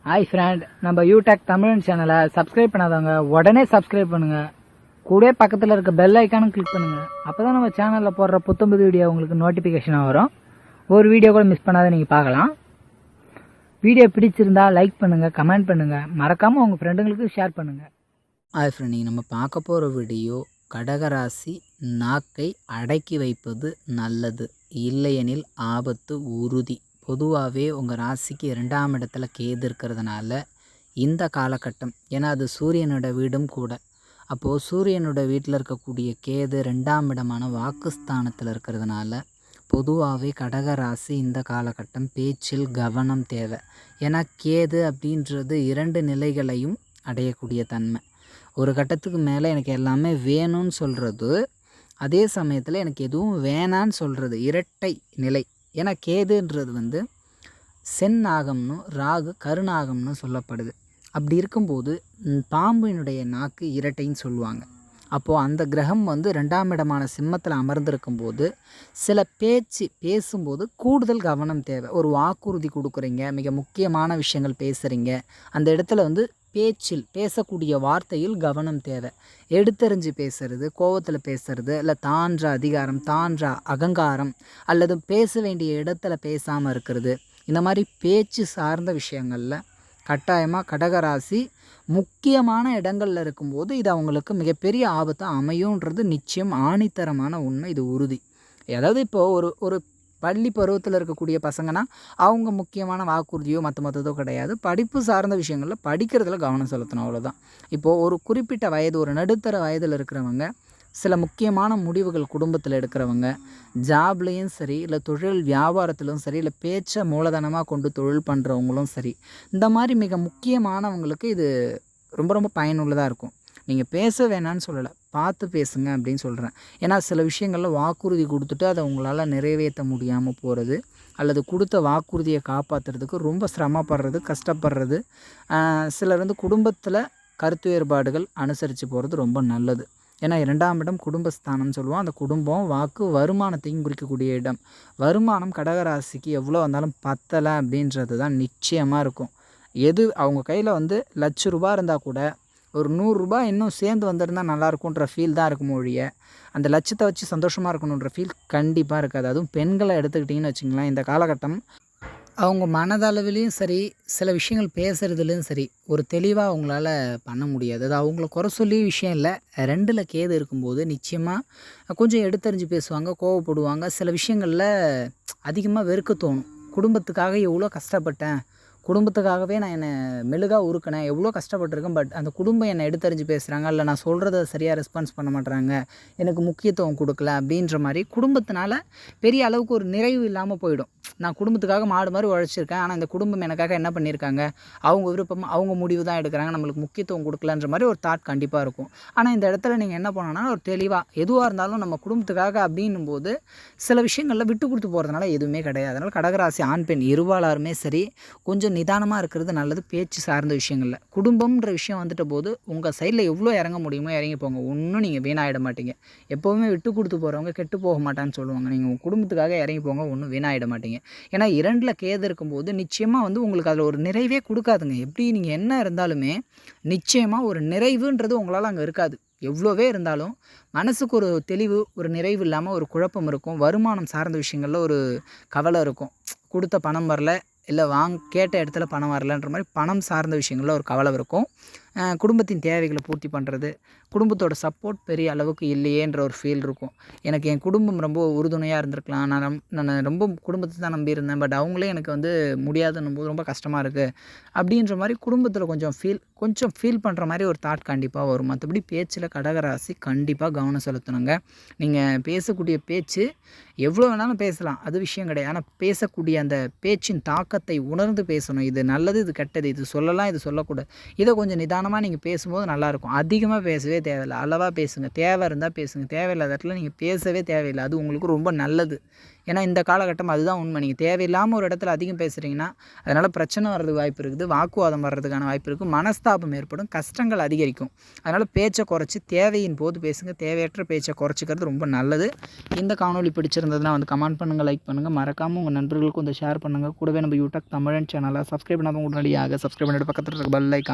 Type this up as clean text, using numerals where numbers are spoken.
Hi friend, நம்ம யூடெக் தமிழ் சேனலை subscribe பண்ணாதவங்க உடனே சப்ஸ்கிரைப் பண்ணுங்க. கூட பக்கத்தில் இருக்க பெல் ஐக்கானும் கிளிக் பண்ணுங்க. அப்பதான் நம்ம சேனலில் போடுற புத்தம்புது வீடியோ உங்களுக்கு நோட்டிஃபிகேஷனாக வரும். ஒரு வீடியோ கூட மிஸ் பண்ணாத நீங்கள் பார்க்கலாம். வீடியோ பிடிச்சிருந்தா லைக் பண்ணுங்க, கமெண்ட் பண்ணுங்க, மறக்காம உங்க ஃப்ரெண்டுங்களுக்கு ஷேர் பண்ணுங்க. ஹாய் ஃப்ரெண்ட், நம்ம பார்க்க போகிற வீடியோ கடகராசி நாக்கை அடக்கி வைப்பது நல்லது, இல்லையெனில் ஆபத்து உறுதி. பொதுவாகவே உங்கள் ராசிக்கு 2ஆம் இடத்துல கேது இருக்கிறதுனால இந்த காலகட்டம், ஏன்னா அது சூரியனோட வீடும் கூட. அப்போது சூரியனோட வீட்டில் இருக்கக்கூடிய கேது 2ஆம் இடமான வாக்குஸ்தானத்தில் இருக்கிறதுனால பொதுவாகவே கடகராசி இந்த காலகட்டம் பேச்சில் கவனம் தேவை. ஏன்னா கேது அப்படின்றது 2 நிலைகளையும் அடையக்கூடிய தன்மை. ஒரு கட்டத்துக்கு மேலே எனக்கு எல்லாமே வேணும்னு சொல்கிறது, அதே சமயத்தில் எனக்கு எதுவும் வேணான்னு சொல்கிறது, இரட்டை நிலை. ஏன்னா கேதுன்றது செந்நாகம்னு ராகு கருநாகம்னு சொல்லப்படுது. அப்படி இருக்கும்போது பாம்பினுடைய நாக்கு இரட்டைன்னு சொல்லுவாங்க. அப்போது அந்த கிரகம் 2ஆம் இடமான சிம்மத்தில் அமர்ந்திருக்கும் போது சில பேசும்போது கூடுதல் கவனம் தேவை. ஒரு வாக்குறுதி கொடுக்குறீங்க, மிக முக்கியமான விஷயங்கள் பேசுகிறீங்க, அந்த இடத்துல பேசக்கூடிய வார்த்தையில் கவனம் தேவை. எடுத்தறிஞ்சு பேசுறது, கோவத்தில் பேசுறது, இல்லை தான்ற அதிகாரம், தான்ற அகங்காரம், அல்லது பேச வேண்டிய இடத்துல பேசாமல் இருக்கிறது, இந்த மாதிரி பேச்சு சார்ந்த விஷயங்களில் கட்டாயமாக கடகராசி முக்கியமான இடங்களில் இருக்கும்போது இது அவங்களுக்கு மிகப்பெரிய ஆபத்தாக அமையுன்றது நிச்சயம் ஆணித்தரமான உண்மை, இது உறுதி. அதாவது இப்போது ஒரு பள்ளி பருவத்தில் இருக்கக்கூடிய பசங்கன்னா அவங்க முக்கியமான வாக்குறுதியோ மற்றதோ கிடையாது, படிப்பு சார்ந்த விஷயங்களில் படிக்கிறதுல கவனம் செலுத்தணும், அவ்வளோதான். இப்போது ஒரு குறிப்பிட்ட வயது, ஒரு நடுத்தர வயதில் இருக்கிறவங்க சில முக்கியமான முடிவுகள் குடும்பத்தில் எடுக்கிறவங்க, ஜாப்லேயும் சரி, இல்லை தொழில் வியாபாரத்திலும் சரி, இல்லை பேச்சை மூலதனமாக கொண்டு தொழில் பண்ணுறவங்களும் சரி, இந்த மாதிரி மிக முக்கியமானவங்களுக்கு இது ரொம்ப ரொம்ப பயனுள்ளதாக இருக்கும். நீங்கள் பேச வேணான்னு சொல்லலை, பார்த்து பேசுங்க அப்படின்னு சொல்கிறேன். ஏன்னா சில விஷயங்களில் வாக்குறுதி கொடுத்துட்டு அதை உங்களால் நிறைவேற்ற முடியாமல் போகிறது, அல்லது கொடுத்த வாக்குறுதியை காப்பாற்றுறதுக்கு ரொம்ப சிரமப்படுறது, கஷ்டப்படுறது. சிலர் குடும்பத்தில் கருத்து வேறுபாடுகள் அனுசரித்து போகிறது ரொம்ப நல்லது. ஏன்னா 2ஆம் இடம் குடும்பஸ்தானம்னு சொல்லுவோம். அந்த குடும்பம் வாக்கு வருமானத்தையும் குறிக்கக்கூடிய இடம். வருமானம் கடகராசிக்கு எவ்வளோ வந்தாலும் பத்தலை அப்படின்றது தான் நிச்சயமாக இருக்கும். எது அவங்க கையில் ₹1,00,000 இருந்தால் கூட ஒரு ₹100 இன்னும் சேர்ந்து வந்திருந்தால் நல்லாயிருக்குன்ற ஃபீல் தான் இருக்கும் ஒழிய, அந்த லட்சத்தை வச்சு சந்தோஷமாக இருக்கணுன்ற ஃபீல் கண்டிப்பாக இருக்காது. அதுவும் பெண்களை எடுத்துக்கிட்டிங்கன்னு வச்சுங்களேன், இந்த காலகட்டம் அவங்க மனதளவிலையும் சரி, சில விஷயங்கள் பேசுகிறதுலையும் சரி, ஒரு தெளிவாக அவங்களால பண்ண முடியாது. அது அவங்கள குறை சொல்லி விஷயம் இல்லை. 2ல் கேது இருக்கும்போது நிச்சயமாக கொஞ்சம் எடுத்தறிஞ்சு பேசுவாங்க, கோவப்படுவாங்க, சில விஷயங்களில் அதிகமாக வெறுக்க தோணும். குடும்பத்துக்காக எவ்வளோ கஷ்டப்பட்டேன், குடும்பத்துக்காகவே நான் என்னை மெழுகாக உருக்கினேன், எவ்வளோ கஷ்டப்பட்டிருக்கேன், பட் அந்த குடும்பம் என்னை எடுத்தறிஞ்சு பேசுகிறாங்க, இல்லை நான் சொல்கிறத சரியாக ரெஸ்பான்ஸ் பண்ண மாட்டுறாங்க, எனக்கு முக்கியத்துவம் கொடுக்கல அப்படின்ற மாதிரி குடும்பத்தினால பெரிய அளவுக்கு ஒரு நிறைவு இல்லாமல் போயிடும். நான் குடும்பத்துக்காக மாடு மாதிரி உழைச்சிருக்கேன், ஆனால் இந்த குடும்பம் எனக்காக என்ன பண்ணியிருக்காங்க, அவங்க விருப்பம், அவங்க முடிவு தான் எடுக்கிறாங்க, நம்மளுக்கு முக்கியத்துவம் கொடுக்கலன்ற மாதிரி ஒரு தாட் கண்டிப்பாக இருக்கும். ஆனால் இந்த இடத்துல நீங்கள் என்ன பண்ணணும்னா, ஒரு தெளிவாக எதுவாக இருந்தாலும் நம்ம குடும்பத்துக்காக அப்படின்னும் போது சில விஷயங்களில் விட்டு கொடுத்து போகிறதுனால எதுவுமே கிடையாது. அதனால் கடகராசி ஆண் பெண் இருபாலாருமே சரி, கொஞ்சம் நிதானமாக இருக்கிறது நல்லது. பேச்சு சார்ந்த விஷயங்களில் குடும்பம்ன்ற விஷயம் போது உங்கள் சைடில் எவ்வளோ இறங்க முடியுமோ இறங்கி போங்க. ஒன்றும் நீங்கள் வீணாகிட மாட்டீங்க. எப்போவுமே விட்டு கொடுத்து போகிறவங்க கெட்டு போக மாட்டான்னு சொல்லுவாங்க. நீங்கள் உங்கள் குடும்பத்துக்காக இறங்கி போங்க, ஒன்றும் வீணாகிட மாட்டீங்க. ஏன்னா 2ல் கேது இருக்கும்போது நிச்சயமாக உங்களுக்கு அதில் ஒரு நிறைவே கொடுக்காதுங்க. எப்படி நீங்கள் என்ன இருந்தாலுமே நிச்சயமாக ஒரு நிறைவுன்றது உங்களால் அங்கே இருக்காது. எவ்வளோவே இருந்தாலும் மனசுக்கு ஒரு தெளிவு, ஒரு நிறைவு இல்லாமல் ஒரு குழப்பம் இருக்கும். வருமானம் சார்ந்த விஷயங்களில் ஒரு கவலை இருக்கும். கொடுத்த பணம் வரல, இல்லை கேட்ட இடத்துல பணம் வரலன்ற மாதிரி பணம் சார்ந்த விஷயங்களில் ஒரு கவலை இருக்கும். குடும்பத்தின் தேவைகளை பூர்த்தி பண்ணுறது, குடும்பத்தோட சப்போர்ட் பெரிய அளவுக்கு இல்லையேன்ற ஒரு ஃபீல் இருக்கும். எனக்கு என் குடும்பம் ரொம்ப உறுதுணையாக இருந்திருக்கலாம், நான் ரொம்ப குடும்பத்தை தான் நம்பியிருந்தேன், பட் அவங்களே எனக்கு முடியாதுன்னும் போது ரொம்ப கஷ்டமாக இருக்குது அப்படின்ற மாதிரி குடும்பத்தில் கொஞ்சம் ஃபீல் பண்ணுற மாதிரி ஒரு தாட் கண்டிப்பாக வரும். மற்றபடி பேச்சில் கடகராசி கண்டிப்பாக கவனம் செலுத்தணுங்க. நீங்கள் பேசக்கூடிய பேச்சு எவ்வளோ வேணாலும் பேசலாம், அது விஷயம் கிடையாது. ஆனால் பேசக்கூடிய அந்த பேச்சின் தாக்கத்தை உணர்ந்து பேசணும். இது நல்லது, இது கெட்டது, இது சொல்லலாம், இது சொல்லக்கூடாது, இதை கொஞ்சம் நிதானமாக நீங்கள் பேசும்போது நல்லாயிருக்கும். அதிகமாக பேசவே தேவையில்லை, அளவாக பேசுங்க. தேவை இருந்தால் பேசுங்க, தேவையில்லாத இடத்துல நீங்கள் பேசவே தேவையில்லை. அது உங்களுக்கு ரொம்ப நல்லது. ஏன்னா இந்த காலகட்டம் அதுதான் உண்மை. நீங்கள் தேவையில்லாமல் ஒரு இடத்துல அதிகம் பேசுகிறீங்கன்னா அதனால் பிரச்சனை வர்றதுக்கு வாய்ப்பு இருக்குது, வாக்குவாதம் வர்றதுக்கான வாய்ப்பு இருக்குது, மனஸ்தாபம் ஏற்படும், கஷ்டங்கள் அதிகரிக்கும். அதனால் பேச்சை குறைச்சி தேவையின் போது பேசுங்க, தேவையற்ற பேச்சை குறைச்சிக்கிறது ரொம்ப நல்லது. இந்த காணொளி பிடிச்சிருந்தா பிடிச்சிருந்ததுன்னா வந்து கமெண்ட் பண்ணுங்கள், லைக் பண்ணுங்கள், மறக்காமல் உங்கள் நண்பர்களுக்கும் வந்து ஷேர் பண்ணுங்கள். கூடவே நம்ம யூடியூப் தமிழன் சேனலை சப்ஸ்கிரைப் பண்ணாதவங்க உடனடியாக சப்ஸ்கிரைப் பண்ணிட்டு பக்கத்தில் இருக்க பெல் ஐக்கானை